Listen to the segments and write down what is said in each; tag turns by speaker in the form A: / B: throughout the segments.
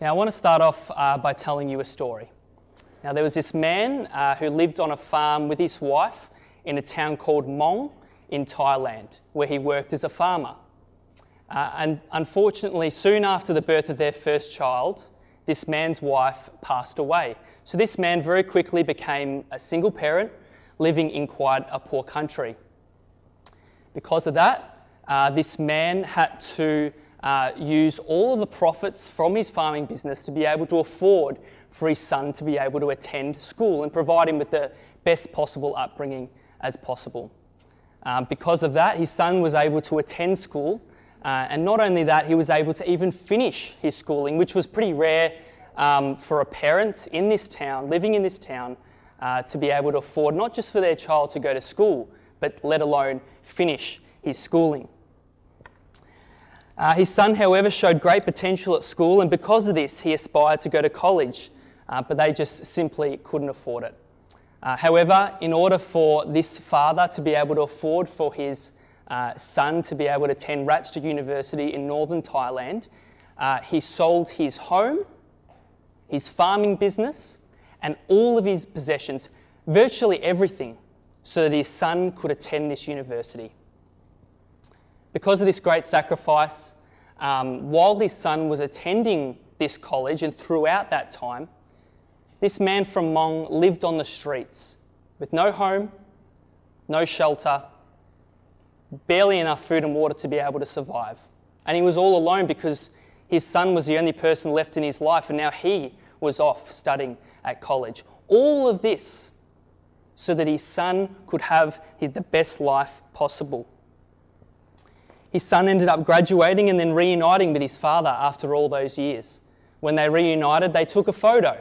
A: Now, I want to start off by telling you a story. Now, there was this man who lived on a farm with his wife in a town called Mong in Thailand, where he worked as a farmer. And unfortunately, soon after the birth of their first child, this man's wife passed away. So this man very quickly became a single parent living in quite a poor country. Because of that, this man had to use all of the profits from his farming business to be able to afford for his son to be able to attend school and provide him with the best possible upbringing as possible. Because of that, his son was able to attend school, and not only that, he was able to even finish his schooling, which was pretty rare for a parent in this town, living in this town, to be able to afford not just for their child to go to school, but let alone finish his schooling. His son, however, showed great potential at school, and because of this, he aspired to go to college, but they just simply couldn't afford it. However, in order for this father to be able to afford for his son to be able to attend Ratched University in northern Thailand, he sold his home, his farming business, and all of his possessions, virtually everything, so that his son could attend this university. Because of this great sacrifice, while his son was attending this college and throughout that time, this man from Mong lived on the streets with no home, no shelter, barely enough food and water to be able to survive. And he was all alone because his son was the only person left in his life, and now he was off studying at college. All of this so that his son could have the best life possible. His son ended up graduating and then reuniting with his father after all those years. When they reunited, they took a photo.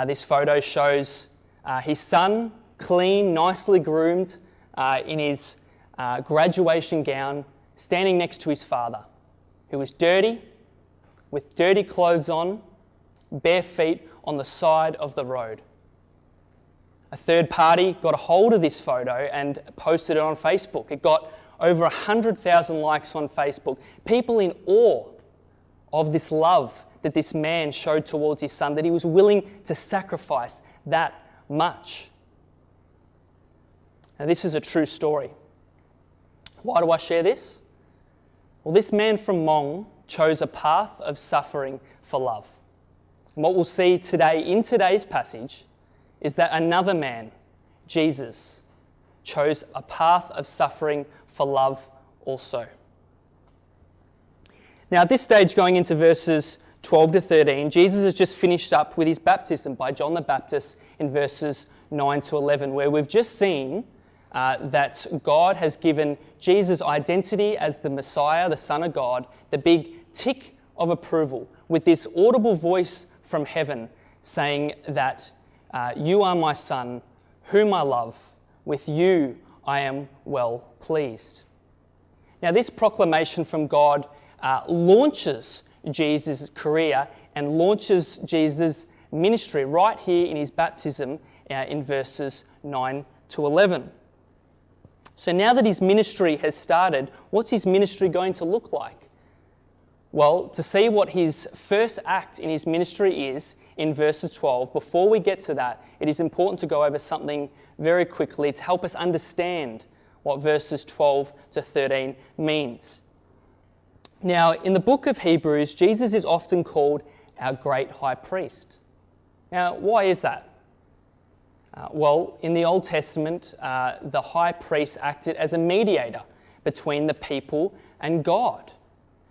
A: This photo shows his son, clean, nicely groomed, in his graduation gown, standing next to his father, who was dirty, with dirty clothes on, bare feet on the side of the road. A third party got a hold of this photo and posted it on Facebook. It got over 100,000 likes on Facebook. People in awe of this love that this man showed towards his son, that he was willing to sacrifice that much. Now, this is a true story. Why do I share this? Well, this man from Mong chose a path of suffering for love. And what we'll see today in today's passage is that another man, Jesus, chose a path of suffering for love also. Now, at this stage, going into verses 12 to 13, Jesus has just finished up with his baptism by John the Baptist in verses 9 to 11, where we've just seen that God has given Jesus' identity as the Messiah, the Son of God, the big tick of approval, with this audible voice from heaven saying that you are my Son, whom I love. With you I am well pleased. Now, this proclamation from God launches Jesus' career and launches Jesus' ministry right here in his baptism in verses 9 to 11. So now that his ministry has started, what's his ministry going to look like? Well, to see what his first act in his ministry is in verses 12, before we get to that, it is important to go over something very quickly to help us understand what verses 12 to 13 means. Now, in the book of Hebrews, Jesus is often called our great high priest. Now, why is that? Well, in the Old Testament, the high priest acted as a mediator between the people and God.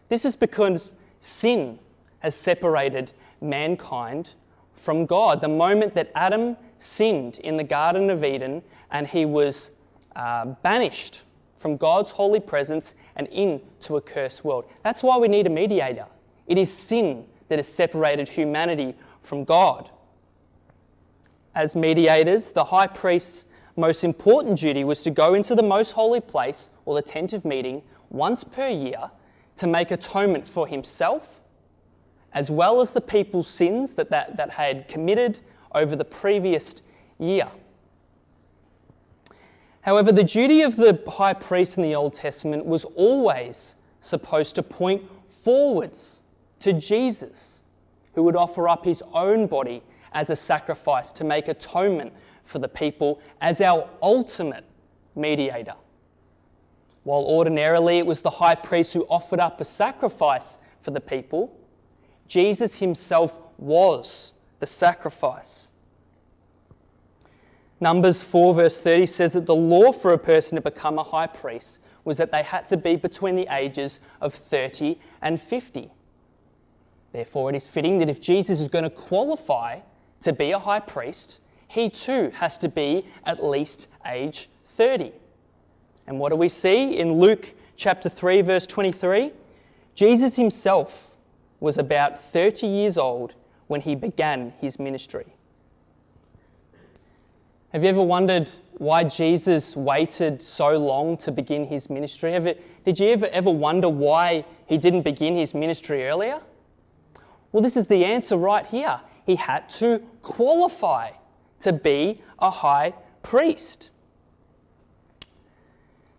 A: This is because sin has separated mankind from God. The moment that Adam sinned in the Garden of Eden and he was banished from God's holy presence and into a cursed world. That's why we need a mediator. It is sin that has separated humanity from God. As mediators, the high priest's most important duty was to go into the most holy place, or the tent of meeting, once per year to make atonement for himself, as well as the people's sins that had committed over the previous year. However, the duty of the high priest in the Old Testament was always supposed to point forwards to Jesus, who would offer up his own body as a sacrifice to make atonement for the people as our ultimate mediator. While ordinarily it was the high priest who offered up a sacrifice for the people, Jesus himself was the sacrifice. Numbers 4 verse 30 says that the law for a person to become a high priest was that they had to be between the ages of 30 and 50. Therefore, it is fitting that if Jesus is going to qualify to be a high priest, he too has to be at least age 30. And what do we see in Luke chapter 3 verse 23? Jesus himself was about 30 years old when he began his ministry. Have you ever wondered why Jesus waited so long to begin his ministry? Did you ever wonder why he didn't begin his ministry earlier? Well, this is the answer right here. He had to qualify to be a high priest.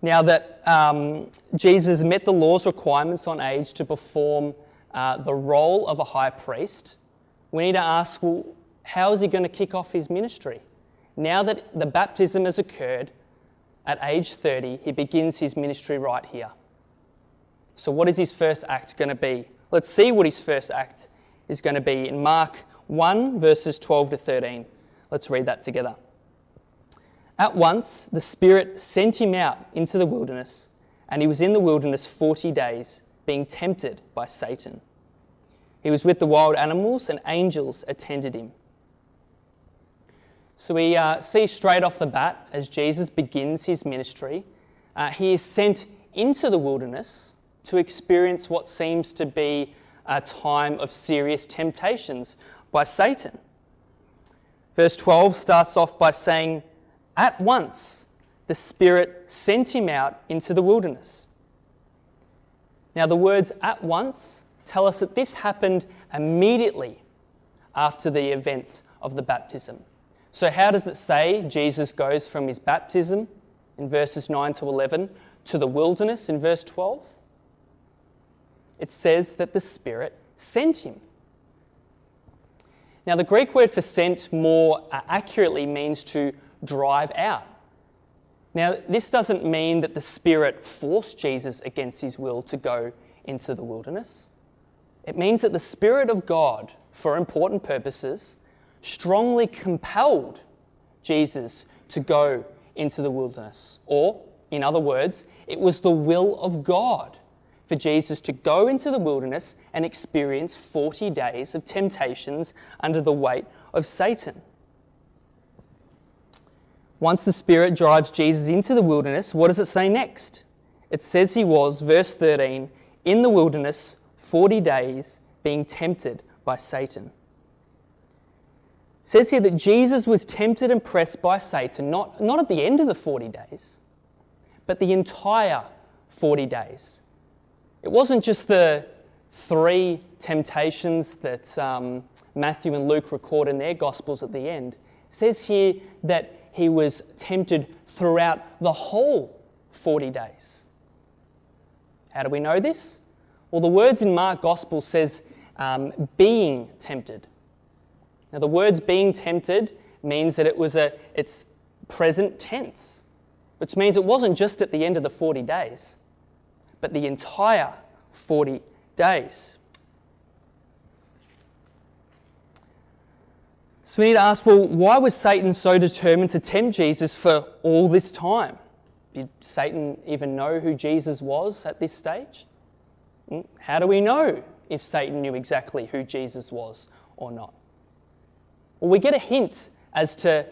A: Now that Jesus met the law's requirements on age to perform the role of a high priest, we need to ask, well, how is he going to kick off his ministry? Now that the baptism has occurred at age 30, he begins his ministry right here. So what is his first act going to be? Let's see what his first act is going to be in Mark 1 verses 12 to 13. Let's read that together. At once the Spirit sent him out into the wilderness, and he was in the wilderness 40 days, being tempted by Satan. He was with the wild animals, and angels attended him. So we see straight off the bat, as Jesus begins his ministry, he is sent into the wilderness to experience what seems to be a time of serious temptations by Satan. Verse 12 starts off by saying, at once the Spirit sent him out into the wilderness. Now the words at once tell us that this happened immediately after the events of the baptism. So how does it say Jesus goes from his baptism in verses 9 to 11 to the wilderness in verse 12? It says that the Spirit sent him. Now the Greek word for sent more accurately means to drive out. Now this doesn't mean that the Spirit forced Jesus against his will to go into the wilderness. It means that the Spirit of God, for important purposes, strongly compelled Jesus to go into the wilderness. Or, in other words, it was the will of God for Jesus to go into the wilderness and experience 40 days of temptations under the weight of Satan. Once the Spirit drives Jesus into the wilderness, what does it say next? It says he was, verse 13, in the wilderness 40 days being tempted by Satan. It says here that Jesus was tempted and pressed by Satan, not at the end of the 40 days, but the entire 40 days. It wasn't just the 3 temptations that Matthew and Luke record in their Gospels at the end. It says here that he was tempted throughout the whole 40 days. How do we know this? Well, the words in Mark Gospel says being tempted. Now, the words being tempted means that it's present tense, which means it wasn't just at the end of the 40 days, but the entire 40 days. So we need to ask, well, why was Satan so determined to tempt Jesus for all this time? Did Satan even know who Jesus was at this stage? How do we know if Satan knew exactly who Jesus was or not? Well, we get a hint as to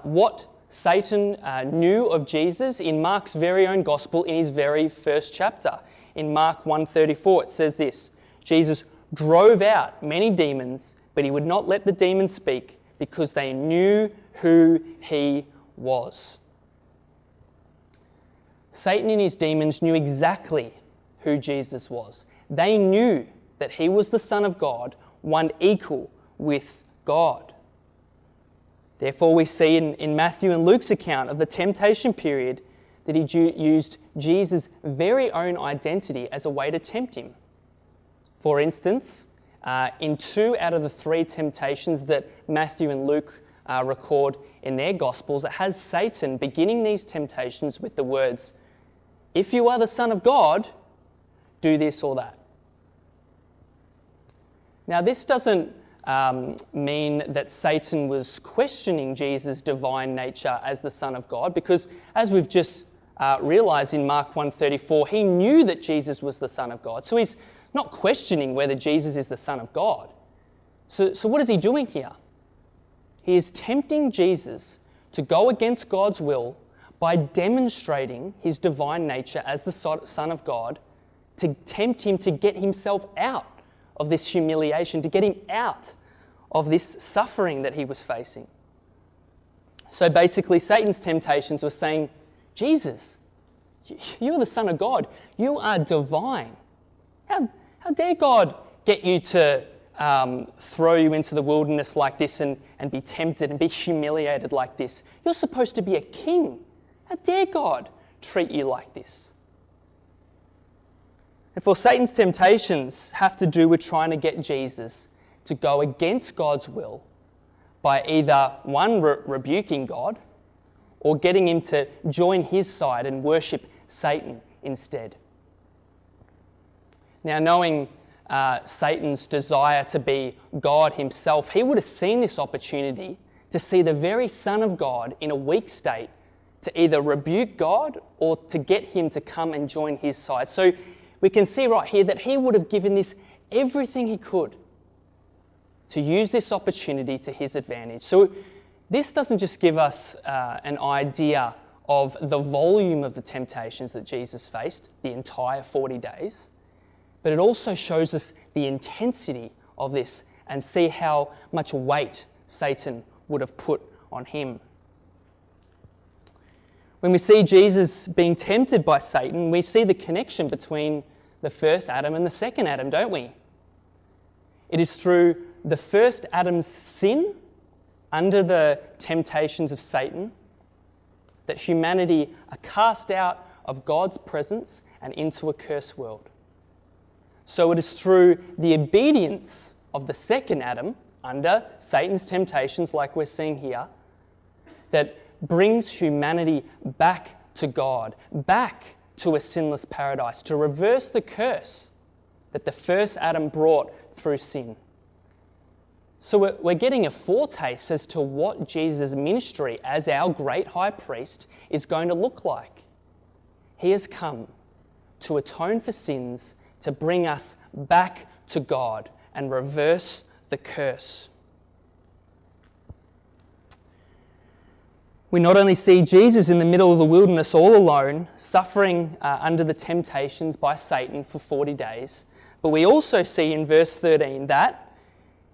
A: what Satan knew of Jesus in Mark's very own gospel in his very first chapter. In Mark 1:34, it says this: Jesus drove out many demons, but he would not let the demons speak because they knew who he was. Satan and his demons knew exactly who Jesus was. They knew that he was the Son of God, one equal with God. Therefore, we see in Matthew and Luke's account of the temptation period that he used Jesus' very own identity as a way to tempt him. For instance, in 2 out of the 3 temptations that Matthew and Luke record in their Gospels. It has Satan beginning these temptations with the words, "If you are the Son of God, do this or that." Now, this doesn't mean that Satan was questioning Jesus' divine nature as the Son of God, because as we've just realised in Mark 1:34, he knew that Jesus was the Son of God. So he's not questioning whether Jesus is the Son of God. So what is he doing here? He is tempting Jesus to go against God's will by demonstrating his divine nature as the Son of God, to tempt him to get himself out of this humiliation, to get him out of this suffering that he was facing. So basically, Satan's temptations were saying, Jesus, you're the Son of God. You are divine. How dare God get you to throw you into the wilderness like this and be tempted and be humiliated like this? You're supposed to be a king. How dare God treat you like this? And for Satan's temptations have to do with trying to get Jesus to go against God's will by either, one, rebuking God, or getting him to join his side and worship Satan instead. Now, knowing Satan's desire to be God himself, he would have seen this opportunity to see the very Son of God in a weak state to either rebuke God or to get him to come and join his side. So we can see right here that he would have given this everything he could to use this opportunity to his advantage. So this doesn't just give us an idea of the volume of the temptations that Jesus faced the entire 40 days, but it also shows us the intensity of this and see how much weight Satan would have put on him. When we see Jesus being tempted by Satan, we see the connection between the first Adam and the second Adam, don't we? It is through the first Adam's sin, under the temptations of Satan, that humanity are cast out of God's presence and into a cursed world. So it is through the obedience of the second Adam, under Satan's temptations like we're seeing here, that brings humanity back to God, back to a sinless paradise, to reverse the curse that the first Adam brought through sin. So we're getting a foretaste as to what Jesus' ministry as our great high priest is going to look like. He has come to atone for sins, to bring us back to God and reverse the curse. We not only see Jesus in the middle of the wilderness all alone, suffering under the temptations by Satan for 40 days, but we also see in verse 13 that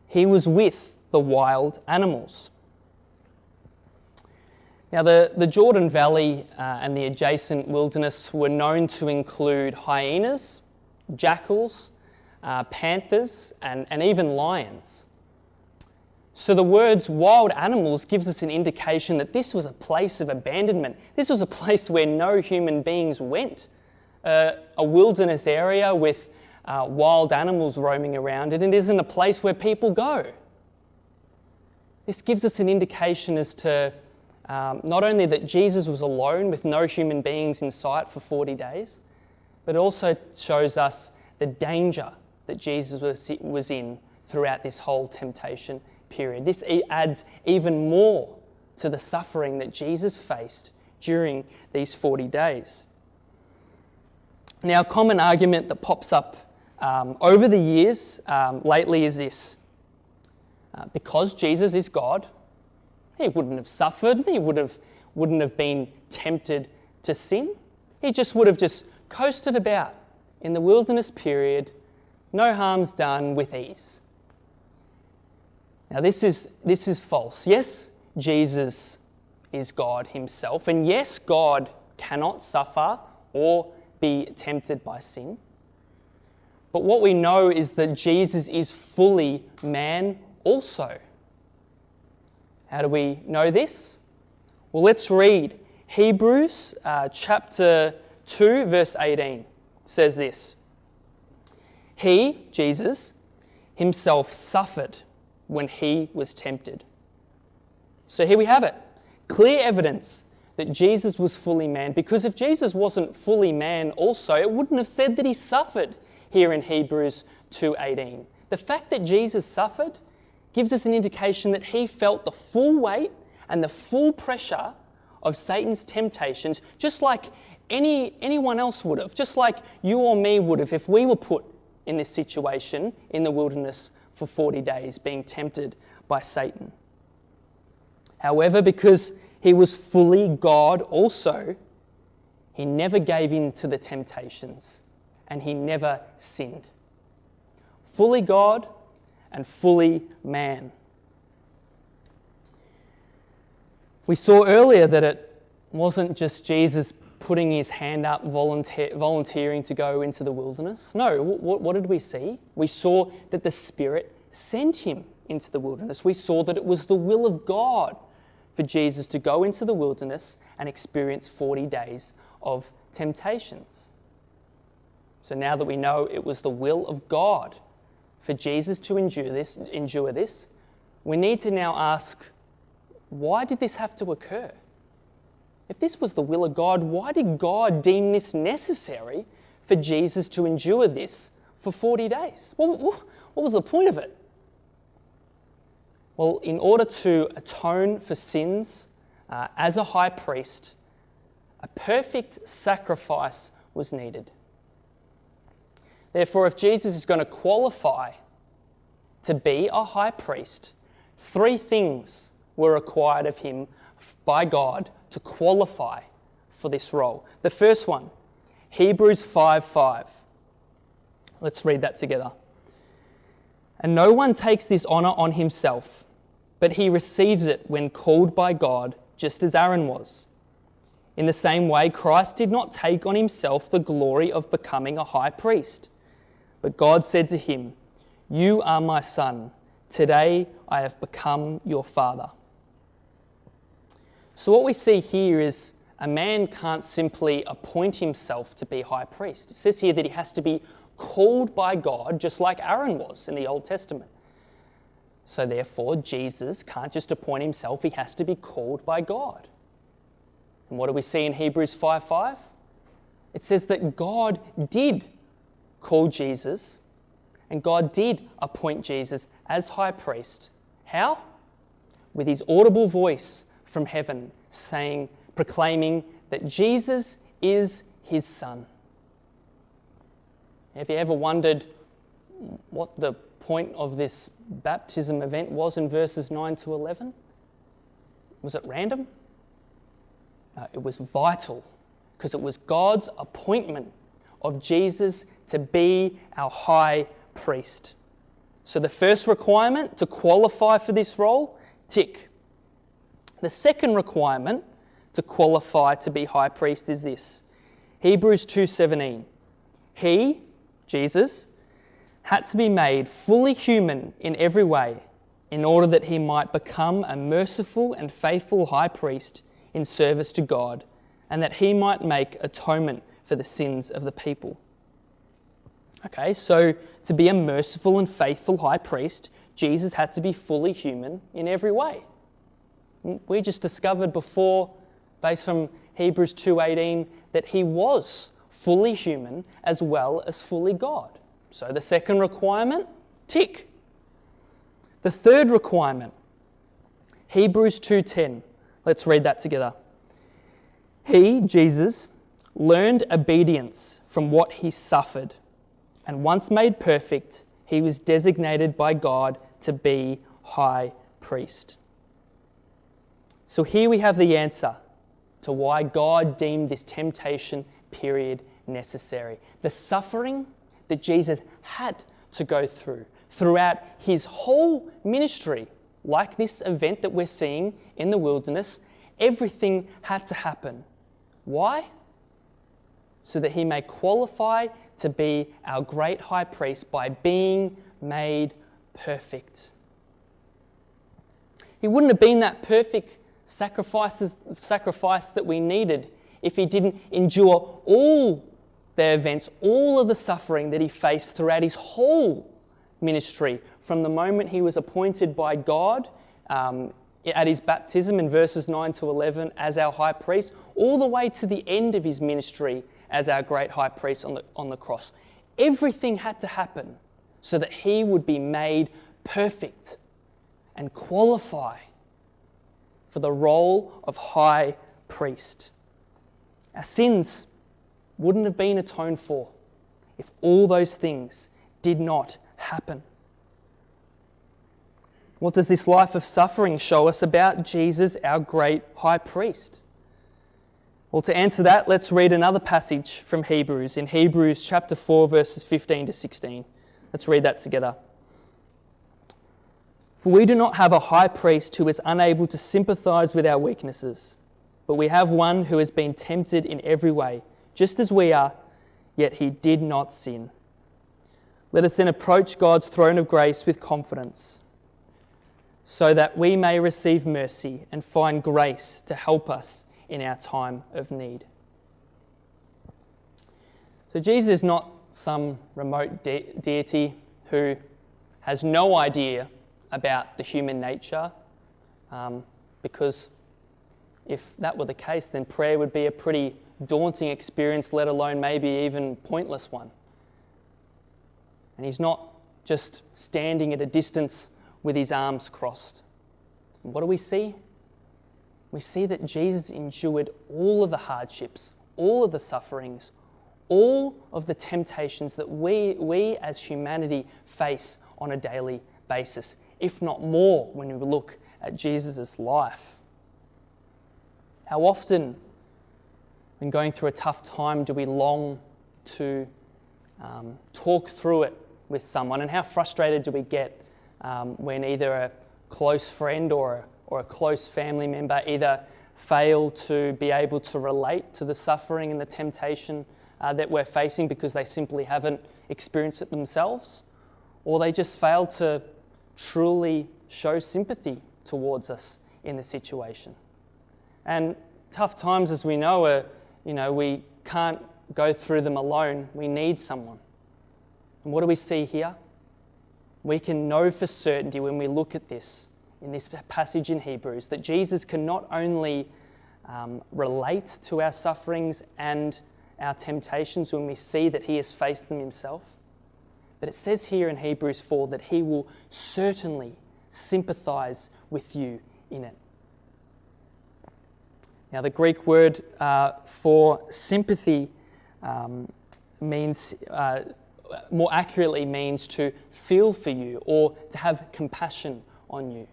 A: he was with the wild animals. Now, the Jordan Valley and the adjacent wilderness were known to include hyenas, jackals, panthers, and even lions. So the words wild animals gives us an indication that this was a place of abandonment. This was a place where no human beings went. A wilderness area with wild animals roaming around, and it isn't a place where people go. This gives us an indication as to not only that Jesus was alone with no human beings in sight for 40 days, but also shows us the danger that Jesus was in throughout this whole temptation period. This adds even more to the suffering that Jesus faced during these 40 days. Now, a common argument that pops up over the years lately is this. Because Jesus is God, he wouldn't have suffered, he wouldn't have been tempted to sin. He just would have just coasted about in the wilderness period, no harm's done, with ease. Now, this is false. Yes, Jesus is God himself, and yes, God cannot suffer or be tempted by sin. But what we know is that Jesus is fully man also. How do we know this? Well, let's read Hebrews chapter 2, verse 18. It says this. He, Jesus, himself suffered when he was tempted. So here we have it. Clear evidence that Jesus was fully man, because if Jesus wasn't fully man also, it wouldn't have said that he suffered here in Hebrews 2:18. The fact that Jesus suffered gives us an indication that he felt the full weight and the full pressure of Satan's temptations, just like anyone else would have, just like you or me would have if we were put in this situation in the wilderness for 40 days being tempted by Satan. However, because he was fully God also, he never gave in to the temptations and he never sinned. Fully God and fully man. We saw earlier that it wasn't just Jesus putting his hand up, volunteering to go into the wilderness. No, what did we see? We saw that the Spirit sent him into the wilderness. We saw that it was the will of God for Jesus to go into the wilderness and experience 40 days of temptations. So now that we know it was the will of God for Jesus to endure this, we need to now ask, why did this have to occur? If this was the will of God, why did God deem this necessary for Jesus to endure this for 40 days? What was the point of it? Well, in order to atone for sins as a high priest, a perfect sacrifice was needed. Therefore, if Jesus is going to qualify to be a high priest, 3 things were required of him by God to qualify for this role. The first one, Hebrews 5:5. Let's read that together. And no one takes this honour on himself, but he receives it when called by God, just as Aaron was. In the same way, Christ did not take on himself the glory of becoming a high priest, but God said to him, "You are my son. Today I have become your father." So what we see here is a man can't simply appoint himself to be high priest. It says here that he has to be called by God, just like Aaron was in the Old Testament. So therefore, Jesus can't just appoint himself, he has to be called by God. And what do we see in Hebrews 5:5? It says that God did call Jesus, and God did appoint Jesus as high priest. How? With his audible voice from heaven, proclaiming that Jesus is his son. Have you ever wondered what the point of this baptism event was in verses 9 to 11? Was it random? No, it was vital, because it was God's appointment of Jesus to be our high priest. So the first requirement to qualify for this role, tick. The second requirement to qualify to be high priest is this. Hebrews 2:17. He, Jesus, had to be made fully human in every way in order that he might become a merciful and faithful high priest in service to God, and that he might make atonement for the sins of the people. Okay, so to be a merciful and faithful high priest, Jesus had to be fully human in every way. We just discovered before, based from Hebrews 2:18, that he was fully human as well as fully God. So the second requirement, tick. The third requirement, Hebrews 2:10. Let's read that together. He, Jesus, learned obedience from what he suffered, and once made perfect, he was designated by God to be high priest. So here we have the answer to why God deemed this temptation period necessary. The suffering that Jesus had to go through throughout his whole ministry, like this event that we're seeing in the wilderness, everything had to happen. Why? So that he may qualify to be our great high priest by being made perfect. He wouldn't have been that perfect sacrifice that we needed if he didn't endure all the events, all of the suffering that he faced throughout his whole ministry from the moment he was appointed by God at his baptism in verses 9 to 11 as our high priest, all the way to the end of his ministry as our great high priest on the cross. Everything had to happen so that he would be made perfect and qualify for the role of high priest. Our sins wouldn't have been atoned for if all those things did not happen. What does this life of suffering show us about Jesus, our great high priest? Well, to answer that, let's read another passage from Hebrews, in Hebrews chapter 4, verses 15 to 16. Let's read that together. For we do not have a high priest who is unable to sympathize with our weaknesses, but we have one who has been tempted in every way, just as we are, yet he did not sin. Let us then approach God's throne of grace with confidence, so that we may receive mercy and find grace to help us in our time of need. So Jesus is not some remote deity who has no idea about the human nature, because if that were the case, then prayer would be a pretty daunting experience, let alone maybe even pointless one. And he's not just standing at a distance with his arms crossed. And what do we see? We see that Jesus endured all of the hardships, all of the sufferings, all of the temptations that we as humanity face on a daily basis, if not more when we look at Jesus' life. How often, when going through a tough time, do we long to talk through it with someone? And how frustrated do we get when either a close friend or a close family member either fail to be able to relate to the suffering and the temptation that we're facing because they simply haven't experienced it themselves, or they just fail to truly show sympathy towards us in the situation. And tough times, as we know, we can't go through them alone. We need someone. And what do we see here? We can know for certainty when we look at this, in this passage in Hebrews, that Jesus can not only relate to our sufferings and our temptations when we see that he has faced them himself, but it says here in Hebrews 4 that he will certainly sympathize with you in it. Now, the Greek word for sympathy means, more accurately, means to feel for you or to have compassion on you.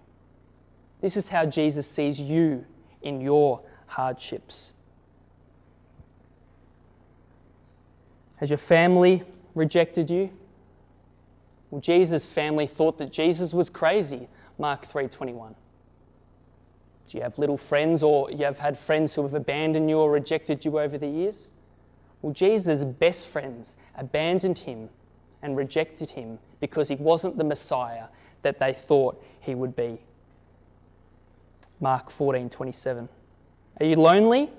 A: This is how Jesus sees you in your hardships. Has your family rejected you? Well, Jesus' family thought that Jesus was crazy, Mark 3:21. Do you have little friends, or you have had friends who have abandoned you or rejected you over the years? Well, Jesus' best friends abandoned him and rejected him because he wasn't the Messiah that they thought he would be. Mark 14:27. Are you lonely?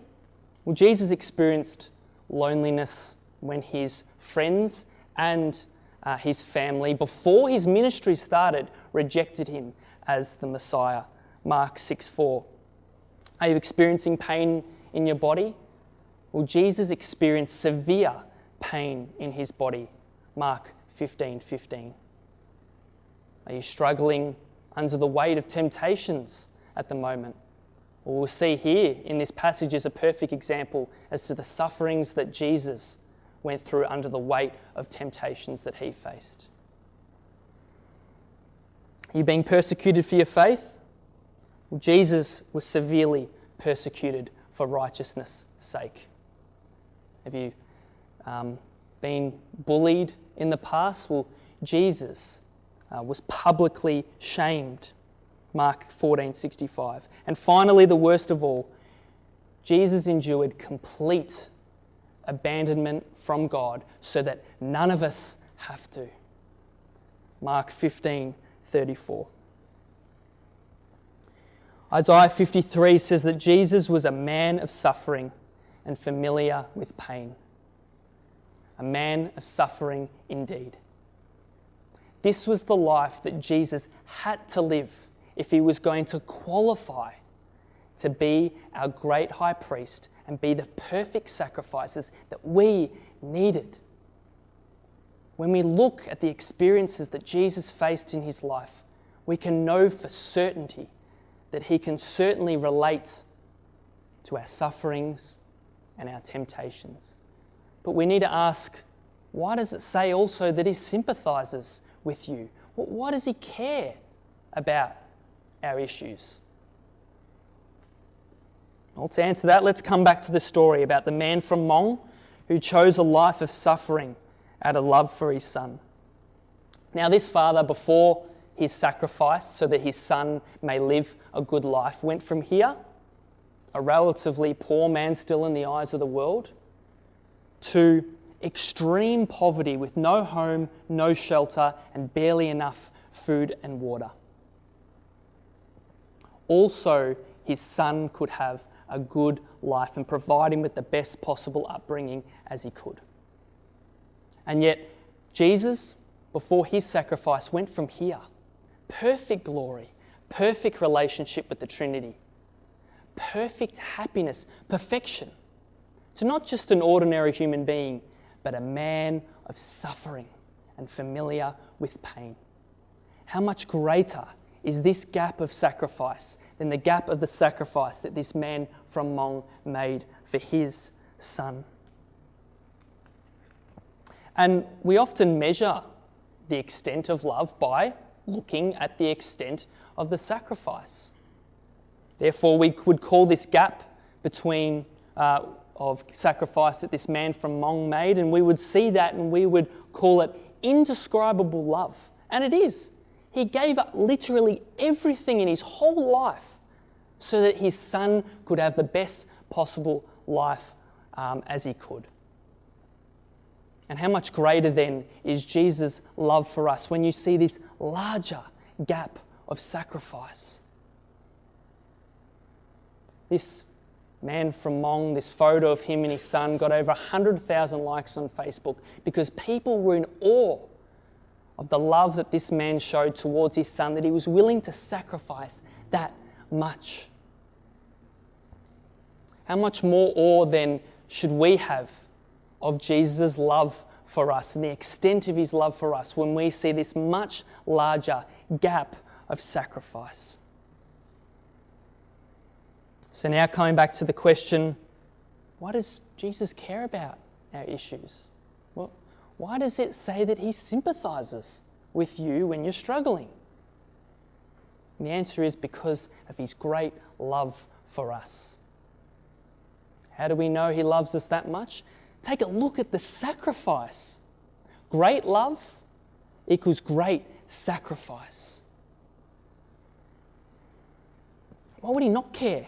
A: Well, Jesus experienced loneliness when his friends and his family, before his ministry started, rejected him as the Messiah. Mark 6:4. Are you experiencing pain in your body? Well, Jesus experienced severe pain in his body. Mark 15:15. Are you struggling under the weight of temptations at the moment? Well, we'll see here in this passage is a perfect example as to the sufferings that Jesus went through under the weight of temptations that he faced. Are you being persecuted for your faith? Well, Jesus was severely persecuted for righteousness' sake. Have you been bullied in the past? Well, Jesus was publicly shamed. Mark 14:65. And finally, the worst of all, Jesus endured complete abandonment from God so that none of us have to. Mark 15:34. Isaiah 53 says that Jesus was a man of suffering and familiar with pain. A man of suffering indeed. This was the life that Jesus had to live if he was going to qualify to be our great high priest and be the perfect sacrifices that we needed. When we look at the experiences that Jesus faced in his life, we can know for certainty that he can certainly relate to our sufferings and our temptations. But we need to ask, why does it say also that he sympathizes with you? Why does he care about our issues? Well, to answer that, let's come back to the story about the man from Mong who chose a life of suffering out of love for his son. Now, this father, before his sacrifice so that his son may live a good life, went from here, a relatively poor man still in the eyes of the world, to extreme poverty with no home, no shelter, and barely enough food and water. Also, his son could have a good life and provide him with the best possible upbringing as he could. And yet, Jesus, before his sacrifice, went from here, perfect glory, perfect relationship with the Trinity, perfect happiness, perfection, to not just an ordinary human being, but a man of suffering and familiar with pain. How much greater is this gap of sacrifice than the gap of the sacrifice that this man from Mong made for his son? And we often measure the extent of love by looking at the extent of the sacrifice. Therefore, we would call this gap between of sacrifice that this man from Mong made, and we would see that and we would call it indescribable love. And it is. He gave up literally everything in his whole life so that his son could have the best possible life as he could. And how much greater then is Jesus' love for us when you see this larger gap of sacrifice. This man from Mong, this photo of him and his son got over 100,000 likes on Facebook because people were in awe of the love that this man showed towards his son, that he was willing to sacrifice that much. How much more awe then should we have of Jesus' love for us and the extent of his love for us when we see this much larger gap of sacrifice? So now coming back to the question, why does Jesus care about our issues? Well, why does it say that he sympathizes with you when you're struggling? And the answer is because of his great love for us. How do we know he loves us that much? Take a look at the sacrifice. Great love equals great sacrifice. Why would he not care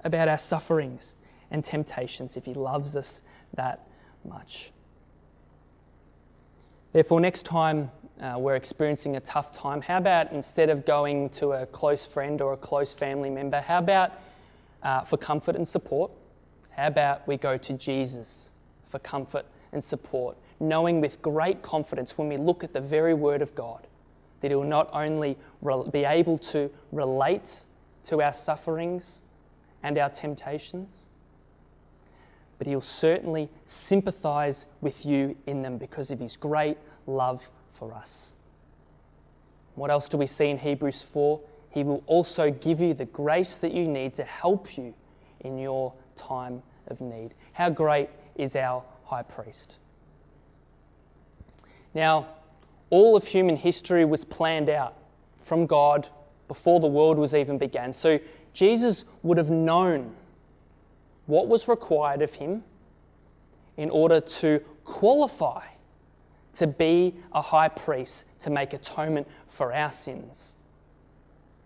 A: about our sufferings and temptations if he loves us that much? Therefore, next time we're experiencing a tough time, how about instead of going to a close friend or a close family member, how about for comfort and support, how about we go to Jesus for comfort and support, knowing with great confidence when we look at the very Word of God that he will not only be able to relate to our sufferings and our temptations, but he'll certainly sympathize with you in them because of his great love for us. What else do we see in Hebrews 4? He will also give you the grace that you need to help you in your time of need. How great is our high priest? Now, all of human history was planned out from God before the world was even began. So Jesus would have known what was required of him in order to qualify to be a high priest to make atonement for our sins.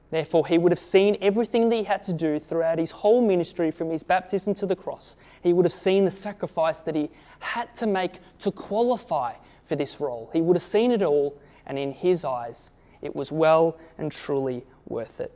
A: Therefore, he would have seen everything that he had to do throughout his whole ministry from his baptism to the cross. He would have seen the sacrifice that he had to make to qualify for this role. He would have seen it all, and in his eyes, it was well and truly worth it.